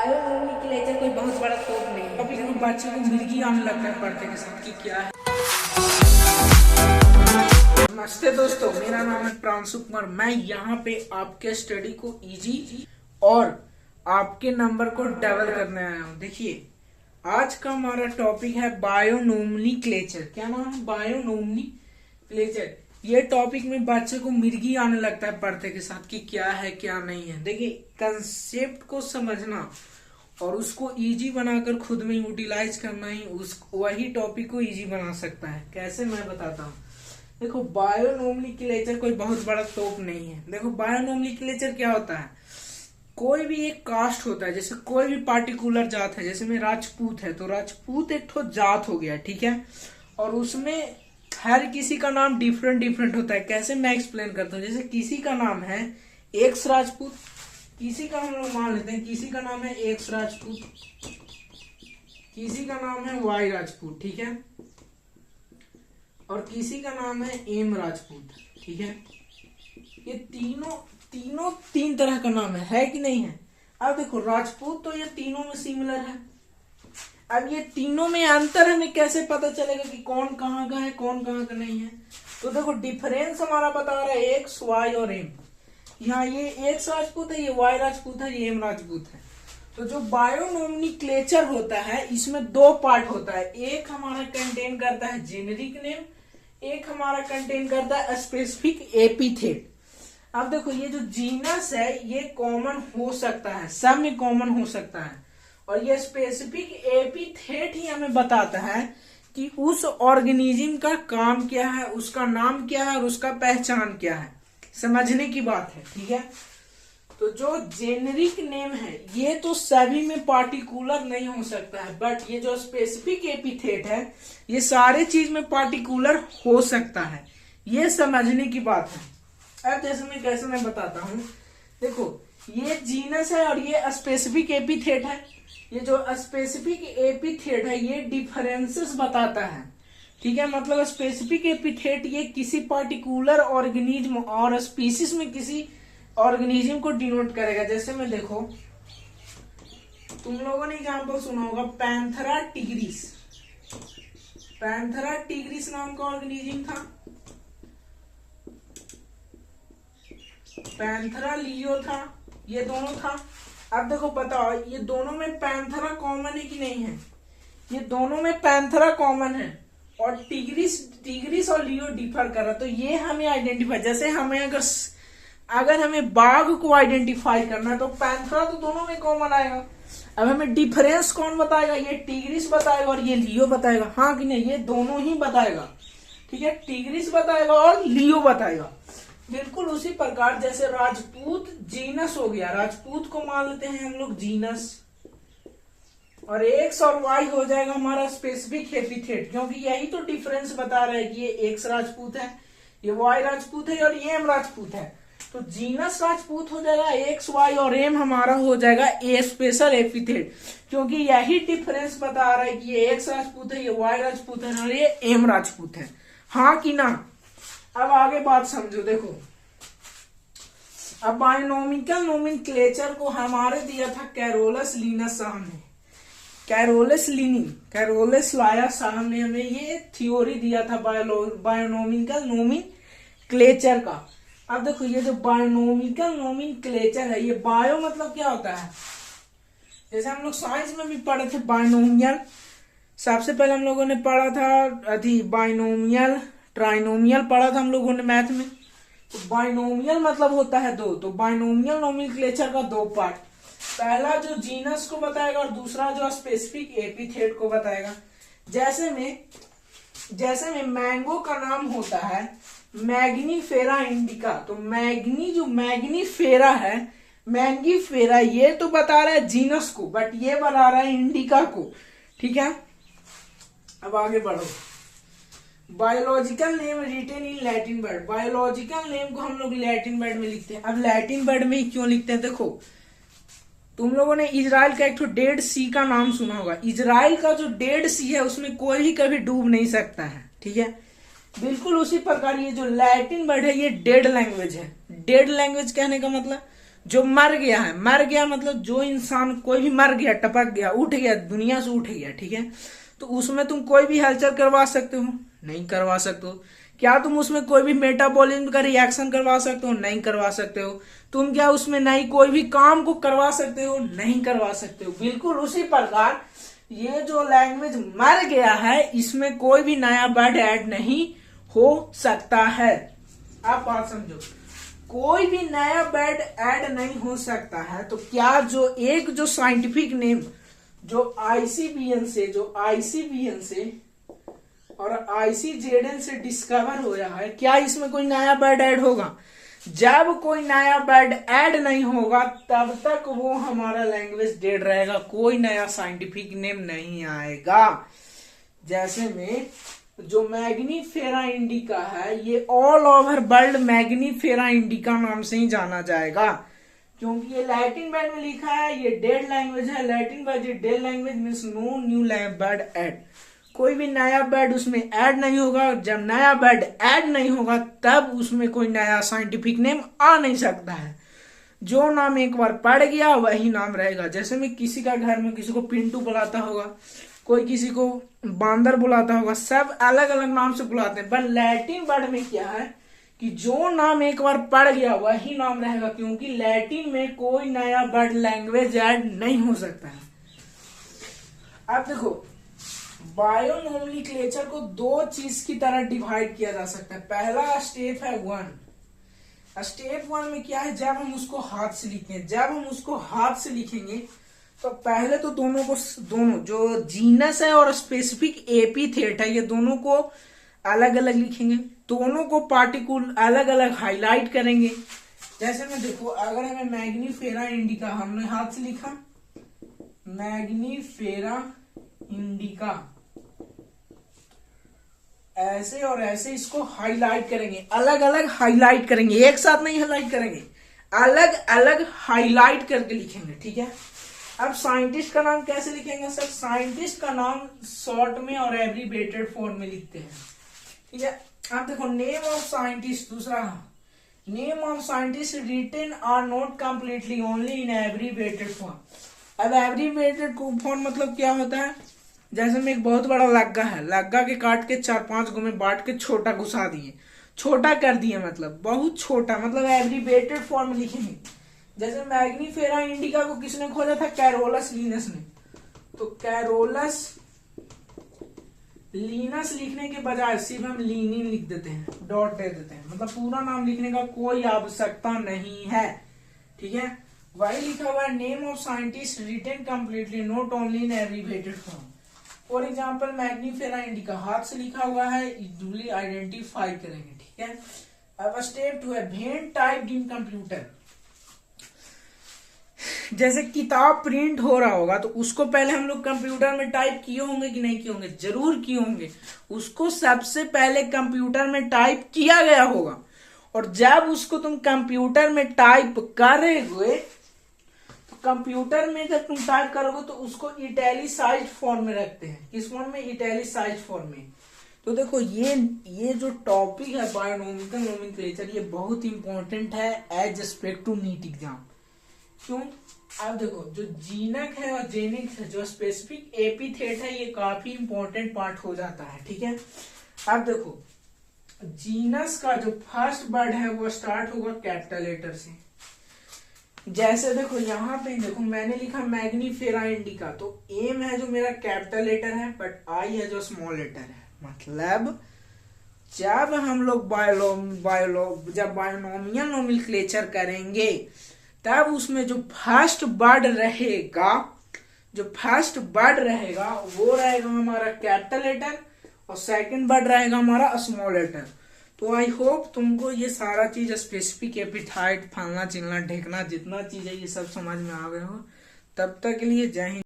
बायोनोमेनक्लेचर कोई बहुत बड़ा तोप नहीं है। टॉपिक में बच्चे को मिर्गी आने लगता है पढ़ते के साथ कि क्या है। नमस्ते दोस्तों, मेरा नाम है प्रांशु कुमार। मैं यहाँ पे आपके स्टडी को इजी और आपके नंबर को डबल करने आया हूँ। देखिए, आज का हमारा टॉपिक है बायोनोमेनक्लेचर। क्या नाम है? बायोनोमेनक्लेचर। ये टॉपिक में बच्चे को मिर्गी आने लगता है पढ़ते के साथ कि क्या है क्या नहीं है। देखिए, कंसेप्ट को समझना और उसको इजी बनाकर खुद में यूटिलाइज करना ही वही टॉपिक को इजी बना सकता है। कैसे, मैं बताता हूँ। देखो, बायोनोमेनक्लेचर कोई बहुत बड़ा तोप नहीं है। देखो, बायोनोमेनक्लेचर क्या होता है? कोई भी एक कास्ट होता है, जैसे कोई भी पार्टिकुलर जात है। जैसे मैं राजपूत है तो राजपूत एक ठो जात हो गया, ठीक है। और उसमें हर किसी का नाम डिफरेंट डिफरेंट होता है। कैसे, मैं एक्सप्लेन करता हूँ। जैसे किसी का नाम है एक्स राजपूत, किसी का हम लोग मान लेते हैं किसी का नाम है एक्स राजपूत, किसी का नाम है वाई राजपूत, ठीक है। और किसी का नाम है एम राजपूत, ठीक है। ये तीनों तीन तरह का नाम है कि नहीं है? अब देखो, राजपूत तो ये तीनों में सिमिलर है। अब ये तीनों में अंतर हमें कैसे पता चलेगा कि कौन कहाँ का है, कौन कहाँ का नहीं है? तो देखो, डिफरेंस हमारा बता रहा है एक्स, वाई और एम। यहाँ ये एक्स राजपूत है, ये वाई राजपूत है, ये एम राजपूत है। तो जो बायोनोमेनक्लेचर होता है, इसमें दो पार्ट होता है। एक हमारा कंटेन करता है जेनेरिक नेम, एक हमारा कंटेन करता है स्पेसिफिक एपिथेट। अब देखो, ये जो जीनस है ये कॉमन हो सकता है, सब में कॉमन हो सकता है। और ये स्पेसिफिक एपिथेट ही हमें बताता है कि उस ऑर्गेनिज्म का काम क्या है, उसका नाम क्या है और उसका पहचान क्या है। समझने की बात है, ठीक है। तो जो जेनेरिक नेम है ये तो सभी में पार्टिकुलर नहीं हो सकता है, बट ये जो स्पेसिफिक एपिथेट है ये सारे चीज में पार्टिकुलर हो सकता है। ये समझने की बात है। अब कैसे मैं बताता हूँ। देखो, ये जीनस है और ये स्पेसिफिक एपिथेट है। ये जो स्पेसिफिक एपिथेट है ये डिफरेंसेस बताता है, ठीक है। मतलब स्पेसिफिक एपिथेट ये किसी पार्टिकुलर ऑर्गेनिज्म और स्पीसीज में किसी ऑर्गेनिज्म को डिनोट करेगा। जैसे में देखो, तुम लोगों ने एग्जाम्पल सुना होगा पैंथेरा टिग्रिस। पैंथेरा टिग्रिस नाम का ऑर्गेनिज्म था, पैंथेरा लियो था, ये दोनों था। अब देखो, बताओ ये दोनों में पैंथेरा कॉमन है कि नहीं है? ये दोनों में पैंथेरा कॉमन है और टिग्रिस और लियो डिफर कर रहा। तो ये हमें आइडेंटिफाई, जैसे हमें अगर हमें बाघ को आइडेंटिफाई करना है तो पैंथेरा तो दोनों में कॉमन आएगा। अब हमें डिफरेंस कौन बताएगा? ये टिग्रिस बताएगा और ये लियो बताएगा, हाँ कि नहीं? ये दोनों ही बताएगा, ठीक है। टिग्रिस बताएगा और लियो बताएगा। बिल्कुल उसी प्रकार जैसे राजपूत जीनस हो गया, राजपूत को मान लेते हैं हम लोग जीनस, और एक्स और वाई हो जाएगा हमारा स्पेसिफिक एपिथेट, क्योंकि यही तो डिफरेंस बता रहा है कि ये एक्स राजपूत है, ये वाई राजपूत है और ये एम राजपूत है। तो जीनस राजपूत हो जाएगा एक्स, वाई और एम हमारा हो जाएगा ए स्पेशल एपिथेट, क्योंकि यही डिफरेंस बता रहा है कि ये एक्स राजपूत है, ये वाई राजपूत है और ये एम राजपूत है, हाँ कि ना? अब आगे बात समझो। देखो, अब बायोनोमिकल नोमेनक्लेचर को हमारे दिया था कैरोलस लिनस साहब ने। कैरोलस लाया साहब ने हमें ये थ्योरी दिया था बायोनोमिकल नोमेनक्लेचर का। अब देखो, ये जो बायोनोमिकल नोमेनक्लेचर है, ये बायो मतलब क्या होता है? जैसे हम लोग साइंस में भी पढ़े थे बायनोमियल। सबसे पहले हम लोगों ने पढ़ा था बायनोमियल, ट्राइनोमियल पढ़ा था हम लोगों ने मैथ में। तो बायनोमियल मतलब होता है दो। तो बायनोमियल नोमेनक्लेचर का दो पार्ट, पहला जो जीनस को बताएगा और दूसरा जो स्पेसिफिक एपिथेट को बताएगा। जैसे में मैंगो का नाम होता है मैग्नीफेरा इंडिका। तो मैग्नीफेरा है, मैंगीफेरा, ये तो बता रहा है जीनस को, बट ये बता रहा है इंडिका को, ठीक है। अब आगे बढ़ो। Biological name written in Latin word. Biological name को हम लोग लैटिन वर्ड में लिखते हैं। अब लैटिन वर्ड में क्यों लिखते हैं? देखो, तुम लोगों ने इजराइल का एक तो डेड सी का नाम सुना होगा। इजराइल का जो डेड सी है उसमें कोई भी कभी डूब नहीं सकता है, ठीक है। बिल्कुल उसी प्रकार ये जो लैटिन वर्ड है ये डेड लैंग्वेज है। डेड लैंग्वेज कहने का मतलब जो मर गया है, मर गया मतलब जो इंसान कोई भी मर गया, टपक गया, उठ गया, दुनिया से उठ गया, ठीक है, तो उसमें तुम कोई भी हलचल करवा सकते हो? नहीं करवा सकते हो। क्या तुम उसमें कोई भी मेटाबॉलिज्म का रिएक्शन करवा सकते हो? नहीं करवा सकते हो। तुम क्या उसमें नहीं कोई भी काम को करवा सकते हो? नहीं करवा सकते हो। बिल्कुल उसी प्रकार ये जो लैंग्वेज मर गया है, इसमें कोई भी नया वर्ड ऐड नहीं हो सकता है। आप बात समझो, कोई भी नया वर्ड ऐड नहीं हो सकता है। तो क्या जो एक जो साइंटिफिक नेम जो आईसीबीएन से और आईसीजेडएन से डिस्कवर होया है, क्या इसमें कोई नया वर्ड ऐड होगा? जब कोई नया वर्ड ऐड नहीं होगा तब तक वो हमारा लैंग्वेज डेड रहेगा, कोई नया साइंटिफिक नेम नहीं आएगा। जैसे में जो मैग्नीफेरा इंडिका है, ये all over world Mangifera indica नाम से ही जाना जाएगा, क्योंकि ये लैटिन वर्ड में लिखा है, ये डेड लैंग्वेज है। Latin word dead language means no new word add, कोई भी नया वर्ड उसमें ऐड नहीं होगा। जब नया वर्ड ऐड नहीं होगा तब उसमें कोई नया साइंटिफिक नेम आ नहीं सकता है। जो नाम एक बार पड़ गया वही नाम रहेगा। जैसे में किसी का घर में किसी को पिंटू बुलाता होगा, कोई किसी को बांदर बुलाता होगा, सब अलग अलग नाम से बुलाते हैं। पर लैटिन वर्ड में क्या है कि जो नाम एक बार पड़ गया वही नाम रहेगा, क्योंकि लैटिन में कोई नया वर्ड लैंग्वेज ऐड नहीं हो सकता है। अब देखो, बायोनोमेनक्लेचर को दो चीज की तरह डिवाइड किया जा सकता है। पहला स्टेप है 1। स्टेप 1 में क्या है, जब हम उसको हाथ से लिखेंगे, जब हम उसको हाथ से लिखेंगे तो पहले तो दोनों जो जीनस है और स्पेसिफिक एपिथेट है, ये दोनों को अलग अलग लिखेंगे, दोनों को पार्टिकुलर अलग अलग हाईलाइट करेंगे। जैसे में देखो, अगर हमें मैग्नीफेरा इंडिका हमने हाथ से लिखा, मैग्नीफेरा इंडिका, ऐसे और ऐसे इसको हाईलाइट करेंगे, अलग अलग हाईलाइट करेंगे, एक साथ नहीं हाईलाइट करेंगे, अलग अलग हाईलाइट करके लिखेंगे, ठीक है। अब साइंटिस्ट का नाम कैसे लिखेंगे सर? साइंटिस्ट का नाम शॉर्ट में और एब्रिविएटेड फॉर्म में लिखते हैं, ठीक है। अब देखो, नेम ऑफ साइंटिस्ट, दूसरा name of scientist written are not completely only in abbreviated form. अब एब्रिविएटेड फॉर्म मतलब क्या होता है? जैसे में एक बहुत बड़ा लग्गा है, लग्गा के काट के 4-5 गो में बांट के छोटा घुसा दिए, छोटा कर दिए, मतलब बहुत छोटा, मतलब एब्रिविएटेड फॉर्म लिखेंगे। जैसे मैग्नीफेरा इंडिका को किसने खोजा था? कैरोलस लीनस ने। तो कैरोलस लीनस लिखने के बजाय सिर्फ हम लीनिन लिख देते हैं, डॉट दे देते हैं, मतलब पूरा नाम लिखने का कोई आवश्यकता नहीं है, ठीक है। वही लिखा हुआ है, name of scientist written completely not only in abbreviated form. For example, Mangifera indica हाथ से लिखा हुआ है, इजीली आइडेंटिफाई करेंगे, ठीक है। अब स्टेप 2 है वेन टाइप्ड इन कंप्यूटर। जैसे किताब प्रिंट हो रहा होगा तो उसको पहले हम लोग कंप्यूटर में टाइप किए होंगे कि नहीं किए होंगे? जरूर किए होंगे। उसको सबसे पहले कंप्यूटर में टाइप किया गया होगा, और जब उसको तुम कंप्यूटर में टाइप करोगे तो कंप्यूटर में जब तुम टाइप करोगे तो उसको इटैलिसाइज्ड फॉर्म में रखते हैं। किस फॉर्म में? इटैलिसाइज्ड फॉर्म में। तो देखो, ये जो टॉपिक है बायोनोमिकल नोमेनक्लेचर, ये बहुत इंपॉर्टेंट है as aspect to NEET exam. क्यों? अब देखो, जो जीनक है और जेनिक है, जो स्पेसिफिक एपिथेट है, ये काफी इंपॉर्टेंट पार्ट हो जाता है, ठीक है। अब देखो, जीनस का जो फर्स्ट वर्ड है वो स्टार्ट होगा कैपिटल लेटर से। जैसे देखो, यहाँ पे देखो मैंने लिखा मैग्नीफेरा इंडिका, तो एम है जो मेरा कैपिटल लेटर है, बट आई है जो स्मॉल लेटर है। मतलब जब हम लोग जब बायोनोमियल नोमेनक्लेचर करेंगे तब उसमें जो फर्स्ट वर्ड रहेगा, वो रहेगा हमारा कैपिटल लेटर, और सेकंड वर्ड रहेगा हमारा स्मॉल लेटर। तो आई होप तुमको ये सारा चीज स्पेसिफिक एपिथेट, फलना चिलना ढेकना, जितना चीज है ये सब समझ में आ गए हो। तब तक के लिए जय हिंद।